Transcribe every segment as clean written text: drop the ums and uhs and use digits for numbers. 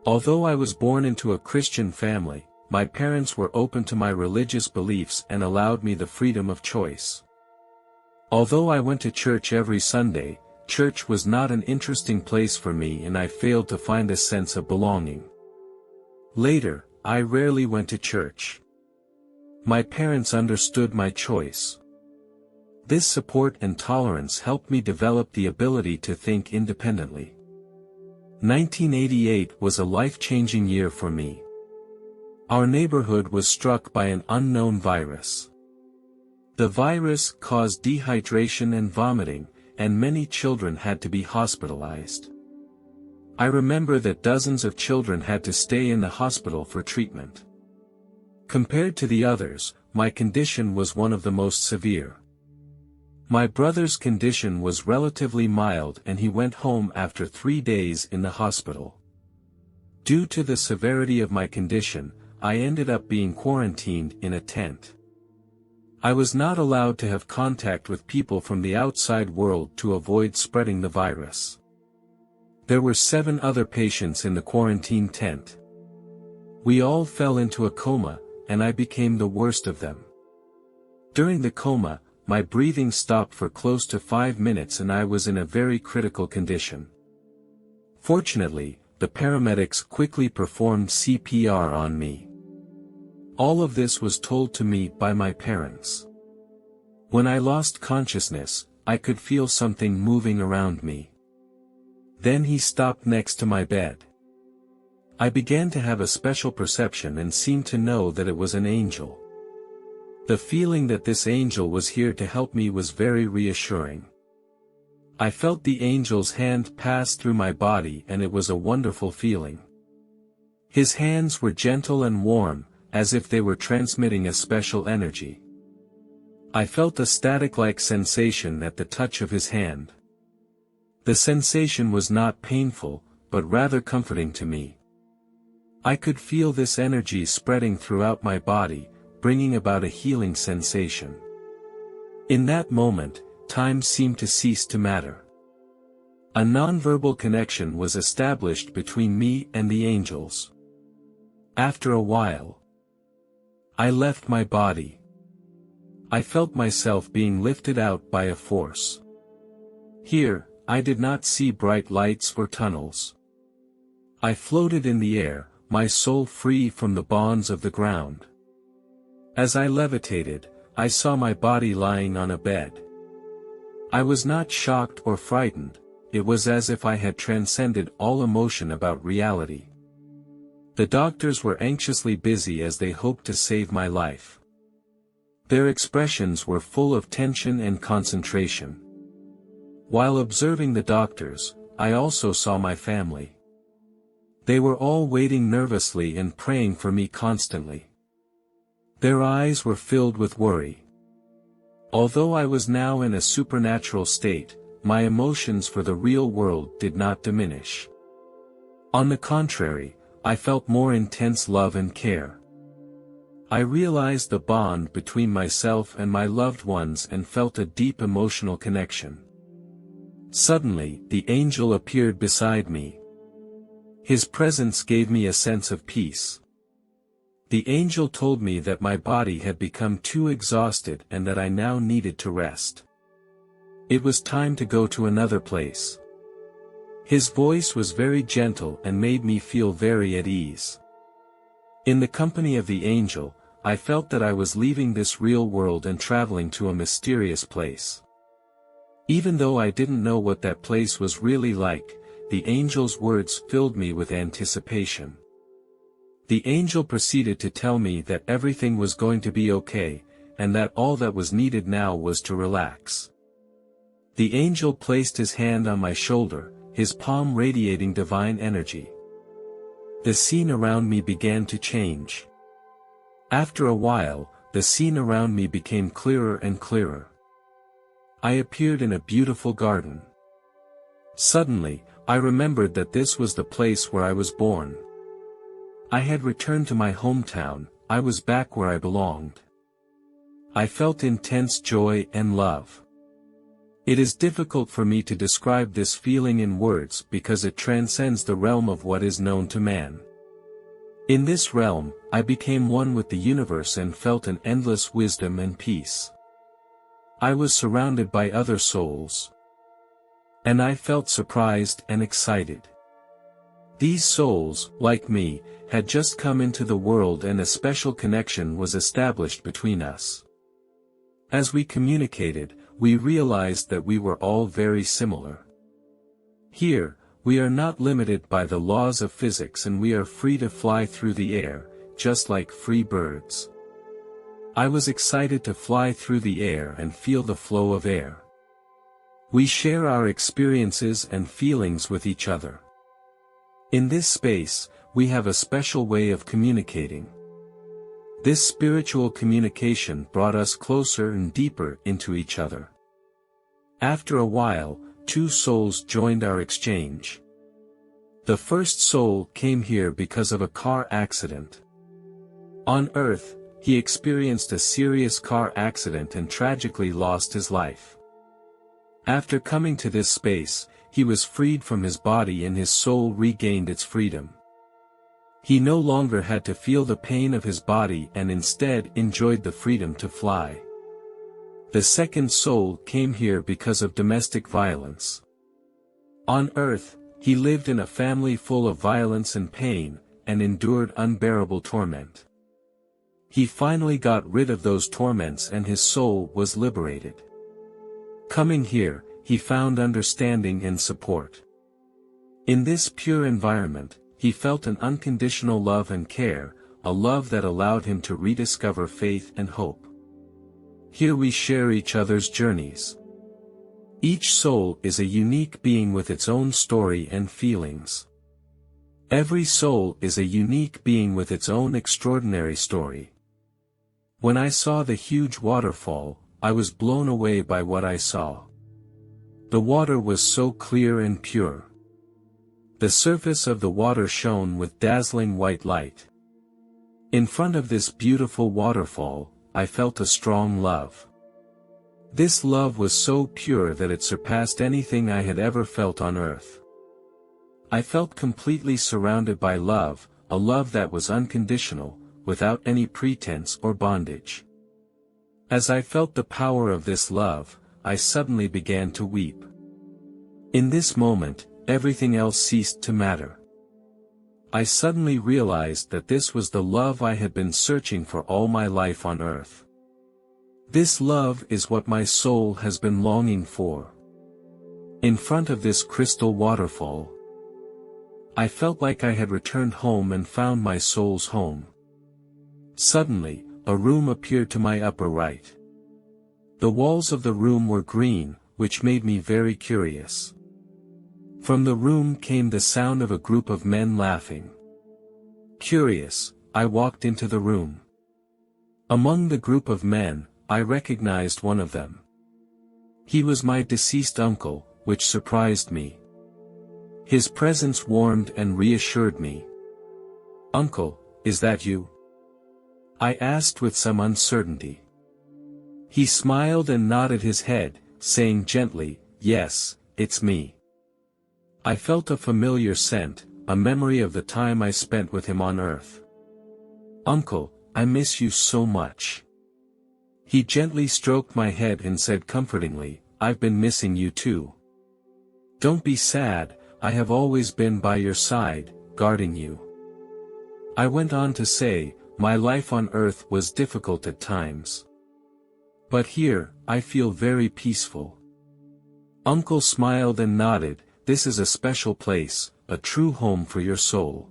Although I was born into a Christian family, my parents were open to my religious beliefs and allowed me the freedom of choice. Although I went to church every Sunday, church was not an interesting place for me and I failed to find a sense of belonging. Later, I rarely went to church. My parents understood my choice. This support and tolerance helped me develop the ability to think independently. 1988 was a life-changing year for me. Our neighborhood was struck by an unknown virus. The virus caused dehydration and vomiting, and many children had to be hospitalized. I remember that dozens of children had to stay in the hospital for treatment. Compared to the others, my condition was one of the most severe. My brother's condition was relatively mild and he went home after 3 days in the hospital. Due to the severity of my condition, I ended up being quarantined in a tent. I was not allowed to have contact with people from the outside world to avoid spreading the virus. There were 7 other patients in the quarantine tent. We all fell into a coma, and I became the worst of them. During the coma, my breathing stopped for close to 5 minutes and I was in a very critical condition. Fortunately, the paramedics quickly performed CPR on me. All of this was told to me by my parents. When I lost consciousness, I could feel something moving around me. Then he stopped next to my bed. I began to have a special perception and seemed to know that it was an angel. The feeling that this angel was here to help me was very reassuring. I felt the angel's hand pass through my body and it was a wonderful feeling. His hands were gentle and warm, as if they were transmitting a special energy. I felt a static-like sensation at the touch of his hand. The sensation was not painful, but rather comforting to me. I could feel this energy spreading throughout my body, bringing about a healing sensation. In that moment, time seemed to cease to matter. A nonverbal connection was established between me and the angels. After a while, I left my body. I felt myself being lifted out by a force. Here, I did not see bright lights or tunnels. I floated in the air, my soul free from the bonds of the ground. As I levitated, I saw my body lying on a bed. I was not shocked or frightened, it was as if I had transcended all emotion about reality. The doctors were anxiously busy as they hoped to save my life. Their expressions were full of tension and concentration. While observing the doctors, I also saw my family. They were all waiting nervously and praying for me constantly. Their eyes were filled with worry. Although I was now in a supernatural state, my emotions for the real world did not diminish. On the contrary, I felt more intense love and care. I realized the bond between myself and my loved ones and felt a deep emotional connection. Suddenly, the angel appeared beside me. His presence gave me a sense of peace. The angel told me that my body had become too exhausted and that I now needed to rest. It was time to go to another place. His voice was very gentle and made me feel very at ease. In the company of the angel, I felt that I was leaving this real world and traveling to a mysterious place. Even though I didn't know what that place was really like, the angel's words filled me with anticipation. The angel proceeded to tell me that everything was going to be okay, and that all that was needed now was to relax. The angel placed his hand on my shoulder, his palm radiating divine energy. The scene around me began to change. After a while, the scene around me became clearer and clearer. I appeared in a beautiful garden. Suddenly, I remembered that this was the place where I was born. I had returned to my hometown, I was back where I belonged. I felt intense joy and love. It is difficult for me to describe this feeling in words because it transcends the realm of what is known to man. In this realm, I became one with the universe and felt an endless wisdom and peace. I was surrounded by other souls. And I felt surprised and excited. These souls, like me, had just come into the world and a special connection was established between us. As we communicated, we realized that we were all very similar. Here, we are not limited by the laws of physics and we are free to fly through the air, just like free birds. I was excited to fly through the air and feel the flow of air. We share our experiences and feelings with each other. In this space, we have a special way of communicating. This spiritual communication brought us closer and deeper into each other. After a while, two souls joined our exchange. The first soul came here because of a car accident. On Earth, he experienced a serious car accident and tragically lost his life. After coming to this space, he was freed from his body and his soul regained its freedom. He no longer had to feel the pain of his body and instead enjoyed the freedom to fly. The second soul came here because of domestic violence. On Earth, he lived in a family full of violence and pain, and endured unbearable torment. He finally got rid of those torments and his soul was liberated. Coming here, he found understanding and support. In this pure environment, he felt an unconditional love and care, a love that allowed him to rediscover faith and hope. Here we share each other's journeys. Each soul is a unique being with its own story and feelings. Every soul is a unique being with its own extraordinary story. When I saw the huge waterfall, I was blown away by what I saw. The water was so clear and pure. The surface of the water shone with dazzling white light. In front of this beautiful waterfall, I felt a strong love. This love was so pure that it surpassed anything I had ever felt on earth. I felt completely surrounded by love, a love that was unconditional, without any pretense or bondage. As I felt the power of this love, I suddenly began to weep. In this moment, everything else ceased to matter. I suddenly realized that this was the love I had been searching for all my life on earth. This love is what my soul has been longing for. In front of this crystal waterfall, I felt like I had returned home and found my soul's home. Suddenly, a room appeared to my upper right. The walls of the room were green, which made me very curious. From the room came the sound of a group of men laughing. Curious, I walked into the room. Among the group of men, I recognized one of them. He was my deceased uncle, which surprised me. His presence warmed and reassured me. "Uncle, is that you?" I asked with some uncertainty. He smiled and nodded his head, saying gently, "Yes, it's me." I felt a familiar scent, a memory of the time I spent with him on earth. "Uncle, I miss you so much." He gently stroked my head and said comfortingly, "I've been missing you too. Don't be sad, I have always been by your side, guarding you." I went on to say, "My life on earth was difficult at times. But here, I feel very peaceful." Uncle smiled and nodded, "This is a special place, a true home for your soul.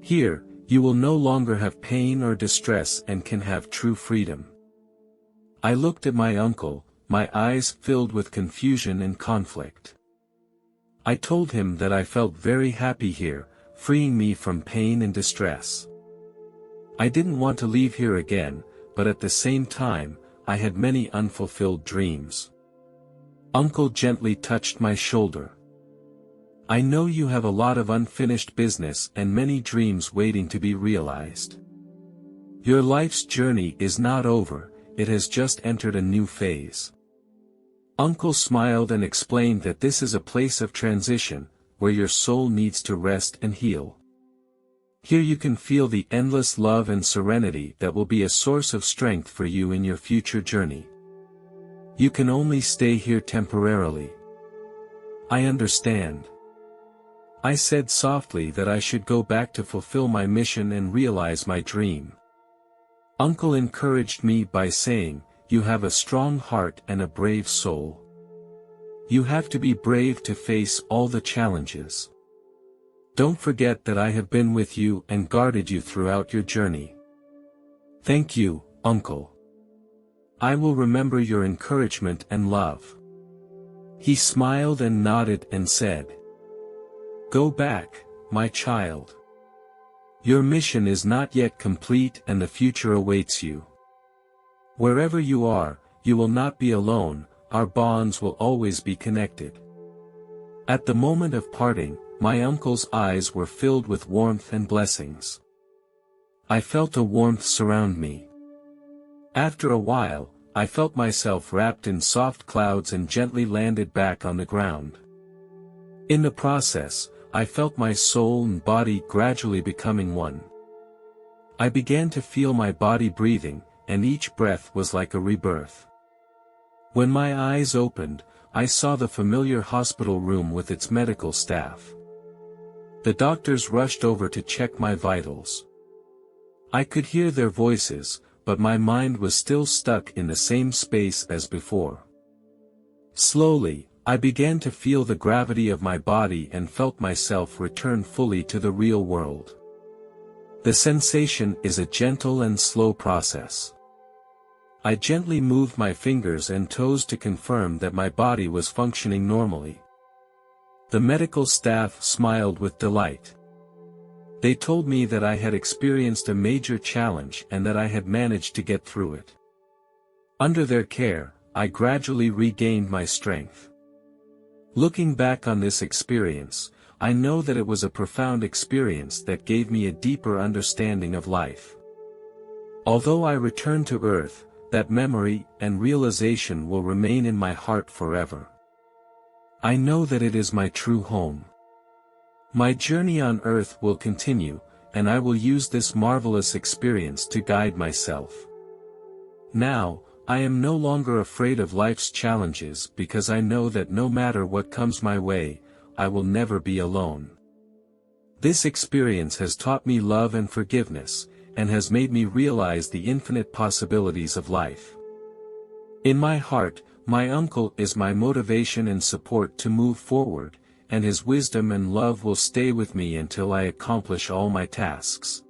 Here, you will no longer have pain or distress and can have true freedom." I looked at my uncle, my eyes filled with confusion and conflict. I told him that I felt very happy here, freeing me from pain and distress. I didn't want to leave here again, but at the same time, I had many unfulfilled dreams. Uncle gently touched my shoulder. "I know you have a lot of unfinished business and many dreams waiting to be realized. Your life's journey is not over, it has just entered a new phase. Uncle smiled and explained that this is a place of transition, where your soul needs to rest and heal. Here you can feel the endless love and serenity that will be a source of strength for you in your future journey. You can only stay here temporarily. I understand. I said softly that I should go back to fulfill my mission and realize my dream. Uncle encouraged me by saying, "You have a strong heart and a brave soul. You have to be brave to face all the challenges. Don't forget that I have been with you and guarded you throughout your journey." "Thank you, Uncle. I will remember your encouragement and love." He smiled and nodded and said, "Go back, my child. Your mission is not yet complete and the future awaits you. Wherever you are, you will not be alone, our bonds will always be connected." At the moment of parting, my uncle's eyes were filled with warmth and blessings. I felt a warmth surround me. After a while, I felt myself wrapped in soft clouds and gently landed back on the ground. In the process, I felt my soul and body gradually becoming one. I began to feel my body breathing, and each breath was like a rebirth. When my eyes opened, I saw the familiar hospital room with its medical staff. The doctors rushed over to check my vitals. I could hear their voices, but my mind was still stuck in the same space as before. Slowly, I began to feel the gravity of my body and felt myself return fully to the real world. The sensation is a gentle and slow process. I gently moved my fingers and toes to confirm that my body was functioning normally. The medical staff smiled with delight. They told me that I had experienced a major challenge and that I had managed to get through it. Under their care, I gradually regained my strength. Looking back on this experience, I know that it was a profound experience that gave me a deeper understanding of life. Although I returned to Earth, that memory and realization will remain in my heart forever. I know that it is my true home. My journey on Earth will continue, and I will use this marvelous experience to guide myself. Now, I am no longer afraid of life's challenges because I know that no matter what comes my way, I will never be alone. This experience has taught me love and forgiveness, and has made me realize the infinite possibilities of life. In my heart, my uncle is my motivation and support to move forward, and his wisdom and love will stay with me until I accomplish all my tasks.